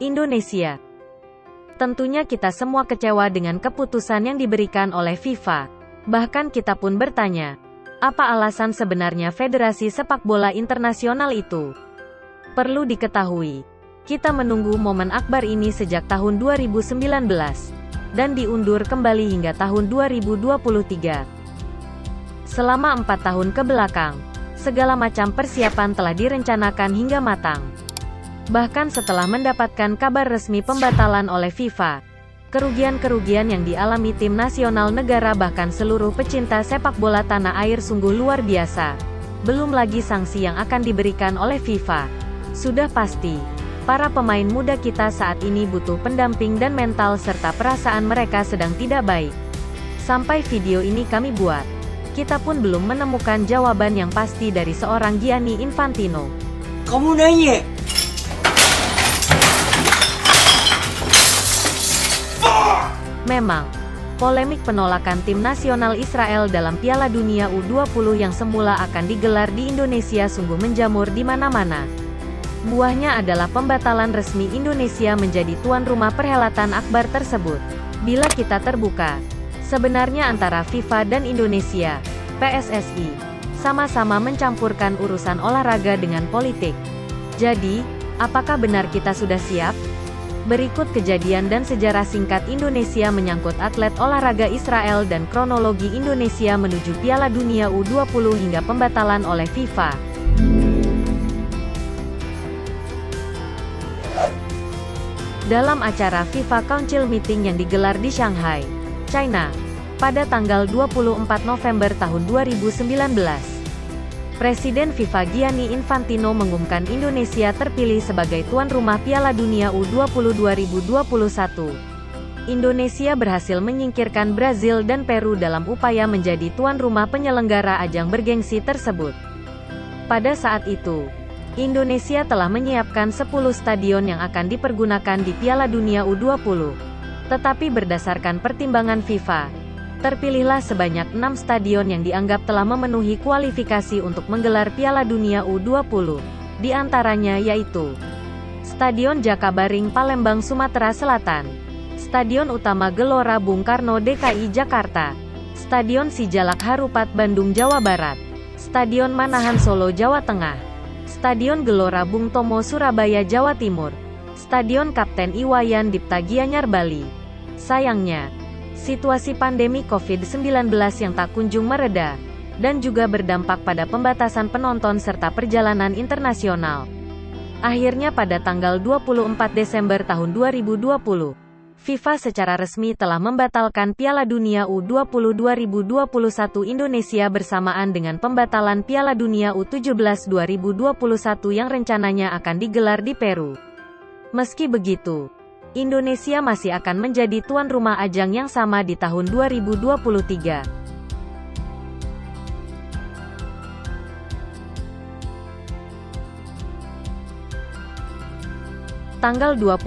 Indonesia. Tentunya kita semua kecewa dengan keputusan yang diberikan oleh FIFA. Bahkan kita pun bertanya, apa alasan sebenarnya Federasi Sepak Bola Internasional itu? Perlu diketahui, kita menunggu momen akbar ini sejak tahun 2019, dan diundur kembali hingga tahun 2023. Selama 4 tahun ke belakang, segala macam persiapan telah direncanakan hingga matang. Bahkan setelah mendapatkan kabar resmi pembatalan oleh FIFA, kerugian-kerugian yang dialami tim nasional negara bahkan seluruh pecinta sepak bola tanah air sungguh luar biasa. Belum lagi sanksi yang akan diberikan oleh FIFA. Sudah pasti, para pemain muda kita saat ini butuh pendamping dan mental serta perasaan mereka sedang tidak baik. Sampai video ini kami buat, kita pun belum menemukan jawaban yang pasti dari seorang Gianni Infantino. Kamu nanya? Memang, polemik penolakan tim nasional Israel dalam Piala Dunia U20 yang semula akan digelar di Indonesia sungguh menjamur di mana-mana. Buahnya adalah pembatalan resmi Indonesia menjadi tuan rumah perhelatan akbar tersebut. Bila kita terbuka, sebenarnya antara FIFA dan Indonesia, PSSI, sama-sama mencampurkan urusan olahraga dengan politik. Jadi, apakah benar kita sudah siap? Berikut kejadian dan sejarah singkat Indonesia menyangkut atlet olahraga Israel dan kronologi Indonesia menuju Piala Dunia U20 hingga pembatalan oleh FIFA. Dalam acara FIFA Council Meeting yang digelar di Shanghai, China, pada tanggal 24 November tahun 2019, Presiden FIFA Gianni Infantino mengumumkan Indonesia terpilih sebagai tuan rumah Piala Dunia U20 2021. Indonesia berhasil menyingkirkan Brazil dan Peru dalam upaya menjadi tuan rumah penyelenggara ajang bergengsi tersebut. Pada saat itu, Indonesia telah menyiapkan 10 stadion yang akan dipergunakan di Piala Dunia U20. Tetapi berdasarkan pertimbangan FIFA, terpilihlah sebanyak 6 stadion yang dianggap telah memenuhi kualifikasi untuk menggelar Piala Dunia U20. Di antaranya yaitu Stadion Jakabaring Palembang Sumatera Selatan, Stadion Utama Gelora Bung Karno DKI Jakarta, Stadion Sijalak Harupat Bandung Jawa Barat, Stadion Manahan Solo Jawa Tengah, Stadion Gelora Bung Tomo Surabaya Jawa Timur, Stadion Kapten Iwayan Dipta Gianyar Bali. Sayangnya, situasi pandemi COVID-19 yang tak kunjung mereda, dan juga berdampak pada pembatasan penonton serta perjalanan internasional. Akhirnya pada tanggal 24 Desember tahun 2020, FIFA secara resmi telah membatalkan Piala Dunia U20 2021 Indonesia bersamaan dengan pembatalan Piala Dunia U17 2021 yang rencananya akan digelar di Peru. Meski begitu, Indonesia masih akan menjadi tuan rumah ajang yang sama di tahun 2023. Tanggal 25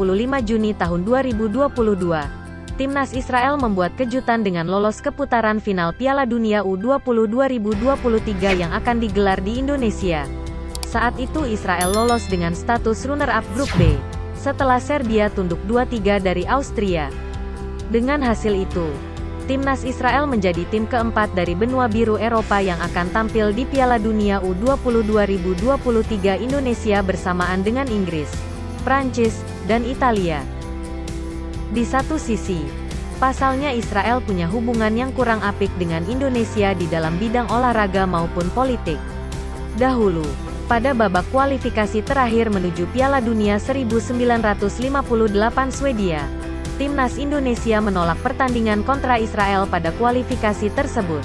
Juni tahun 2022, Timnas Israel membuat kejutan dengan lolos ke putaran final Piala Dunia U20 2023 yang akan digelar di Indonesia. Saat itu Israel lolos dengan status runner-up grup B, setelah Serbia tunduk 2-3 dari Austria. Dengan hasil itu, Timnas Israel menjadi tim keempat dari benua biru Eropa yang akan tampil di Piala Dunia U20 2023 Indonesia bersamaan dengan Inggris, Prancis, dan Italia. Di satu sisi, pasalnya Israel punya hubungan yang kurang apik dengan Indonesia di dalam bidang olahraga maupun politik. Dahulu, pada babak kualifikasi terakhir menuju Piala Dunia 1958 Swedia, Timnas Indonesia menolak pertandingan kontra Israel pada kualifikasi tersebut.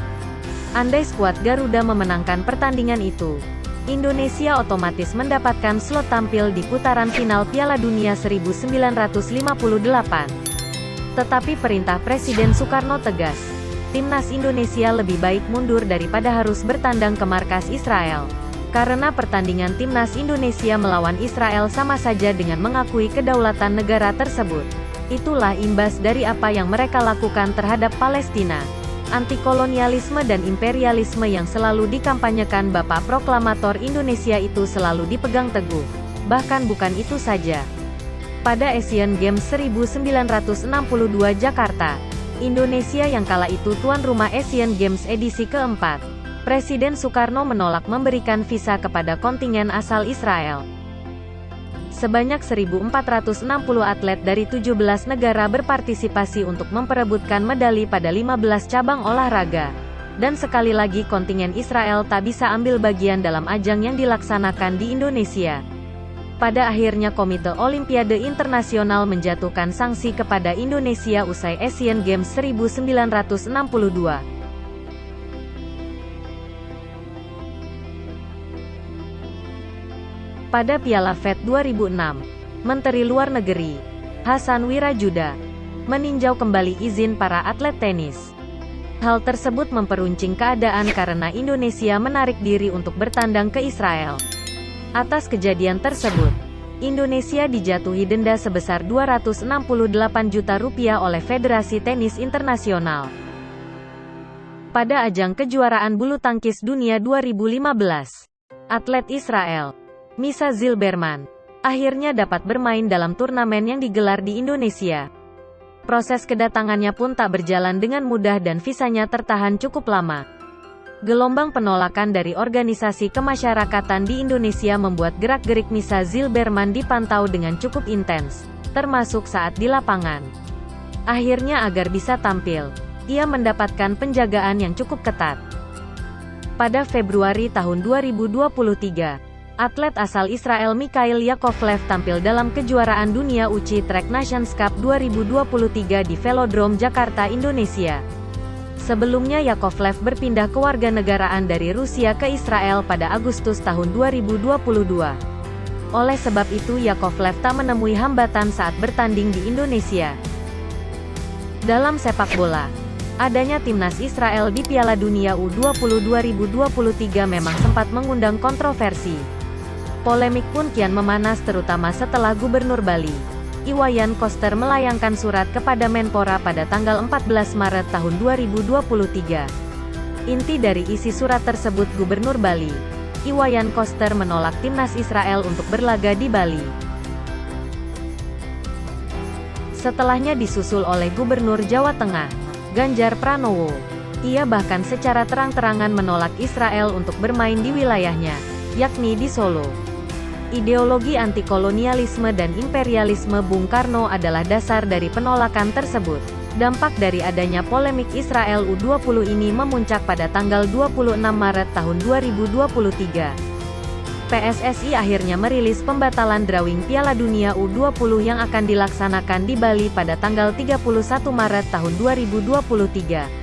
Andai skuad Garuda memenangkan pertandingan itu, Indonesia otomatis mendapatkan slot tampil di putaran final Piala Dunia 1958. Tetapi perintah Presiden Soekarno tegas, Timnas Indonesia lebih baik mundur daripada harus bertandang ke markas Israel. Karena pertandingan Timnas Indonesia melawan Israel sama saja dengan mengakui kedaulatan negara tersebut. Itulah imbas dari apa yang mereka lakukan terhadap Palestina. Antikolonialisme dan imperialisme yang selalu dikampanyekan Bapak Proklamator Indonesia itu selalu dipegang teguh. Bahkan bukan itu saja. Pada Asian Games 1962 Jakarta, Indonesia yang kala itu tuan rumah Asian Games edisi keempat, Presiden Soekarno menolak memberikan visa kepada kontingen asal Israel. Sebanyak 1.460 atlet dari 17 negara berpartisipasi untuk memperebutkan medali pada 15 cabang olahraga. Dan sekali lagi kontingen Israel tak bisa ambil bagian dalam ajang yang dilaksanakan di Indonesia. Pada akhirnya Komite Olimpiade Internasional menjatuhkan sanksi kepada Indonesia usai Asian Games 1962. Pada Piala FED 2006, Menteri Luar Negeri, Hasan Wirajuda, meninjau kembali izin para atlet tenis. Hal tersebut memperuncing keadaan karena Indonesia menarik diri untuk bertandang ke Israel. Atas kejadian tersebut, Indonesia dijatuhi denda sebesar Rp268 juta oleh Federasi Tenis Internasional. Pada ajang kejuaraan bulu tangkis dunia 2015, atlet Israel, Misha Zilberman, akhirnya dapat bermain dalam turnamen yang digelar di Indonesia. Proses kedatangannya pun tak berjalan dengan mudah dan visanya tertahan cukup lama. Gelombang penolakan dari organisasi kemasyarakatan di Indonesia membuat gerak-gerik Misha Zilberman dipantau dengan cukup intens, termasuk saat di lapangan. Akhirnya agar bisa tampil, ia mendapatkan penjagaan yang cukup ketat. Pada Februari tahun 2023, atlet asal Israel Mikhail Yakovlev tampil dalam kejuaraan dunia UCI Track Nations Cup 2023 di Velodrome Jakarta, Indonesia. Sebelumnya Yakovlev berpindah kewarganegaraan dari Rusia ke Israel pada Agustus tahun 2022. Oleh sebab itu Yakovlev tak menemui hambatan saat bertanding di Indonesia. Dalam sepak bola, adanya timnas Israel di Piala Dunia U20 2023 memang sempat mengundang kontroversi. Polemik pun kian memanas terutama setelah Gubernur Bali, Iwayan Koster melayangkan surat kepada Menpora pada tanggal 14 Maret tahun 2023. Inti dari isi surat tersebut Gubernur Bali, Iwayan Koster menolak timnas Israel untuk berlaga di Bali. Setelahnya disusul oleh Gubernur Jawa Tengah, Ganjar Pranowo. Ia bahkan secara terang-terangan menolak Israel untuk bermain di wilayahnya, yakni di Solo. Ideologi antikolonialisme dan imperialisme Bung Karno adalah dasar dari penolakan tersebut. Dampak dari adanya polemik Israel U20 ini memuncak pada tanggal 26 Maret tahun 2023. PSSI akhirnya merilis pembatalan drawing Piala Dunia U20 yang akan dilaksanakan di Bali pada tanggal 31 Maret tahun 2023.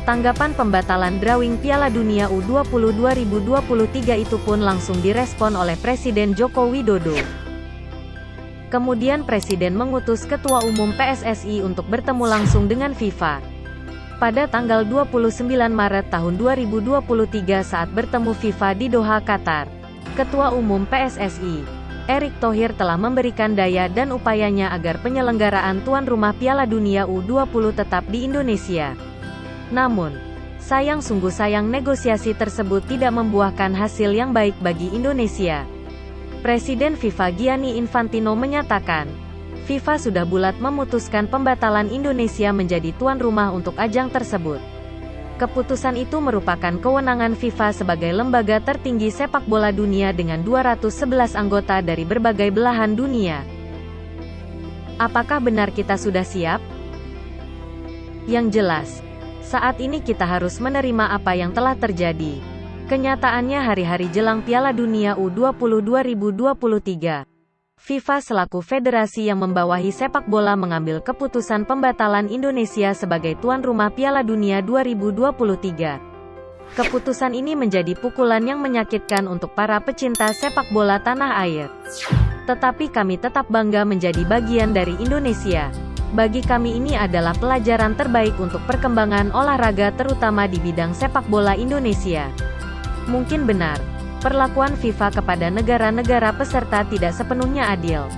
Tanggapan pembatalan drawing Piala Dunia U20 2023 itu pun langsung direspon oleh Presiden Joko Widodo. Kemudian Presiden mengutus Ketua Umum PSSI untuk bertemu langsung dengan FIFA. Pada tanggal 29 Maret tahun 2023 saat bertemu FIFA di Doha, Qatar, Ketua Umum PSSI, Erick Thohir telah memberikan daya dan upayanya agar penyelenggaraan tuan rumah Piala Dunia U20 tetap di Indonesia. Namun, sungguh sayang negosiasi tersebut tidak membuahkan hasil yang baik bagi Indonesia. Presiden FIFA Gianni Infantino menyatakan, FIFA sudah bulat memutuskan pembatalan Indonesia menjadi tuan rumah untuk ajang tersebut. Keputusan itu merupakan kewenangan FIFA sebagai lembaga tertinggi sepak bola dunia dengan 211 anggota dari berbagai belahan dunia. Apakah benar kita sudah siap? Yang jelas, saat ini kita harus menerima apa yang telah terjadi. Kenyataannya hari-hari jelang Piala Dunia U20 2023, FIFA selaku federasi yang membawahi sepak bola mengambil keputusan pembatalan Indonesia sebagai tuan rumah Piala Dunia 2023. Keputusan ini menjadi pukulan yang menyakitkan untuk para pecinta sepak bola tanah air. Tetapi kami tetap bangga menjadi bagian dari Indonesia. Bagi kami ini adalah pelajaran terbaik untuk perkembangan olahraga terutama di bidang sepak bola Indonesia. Mungkin benar, perlakuan FIFA kepada negara-negara peserta tidak sepenuhnya adil.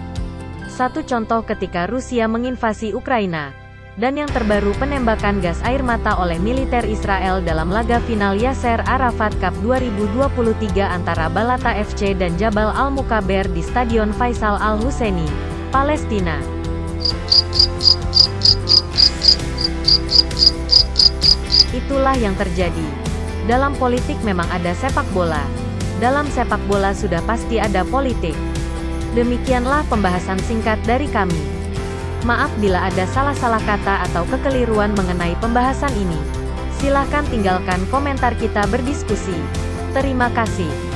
Satu contoh ketika Rusia menginvasi Ukraina, dan yang terbaru penembakan gas air mata oleh militer Israel dalam laga final Yasser Arafat Cup 2023 antara Balata FC dan Jabal Al-Mukaber di Stadion Faisal Al-Husseini, Palestina. Itulah yang terjadi. Dalam politik memang ada sepak bola. Dalam sepak bola sudah pasti ada politik. Demikianlah pembahasan singkat dari kami. Maaf bila ada salah-salah kata atau kekeliruan mengenai pembahasan ini. Silahkan tinggalkan komentar kita berdiskusi. Terima kasih.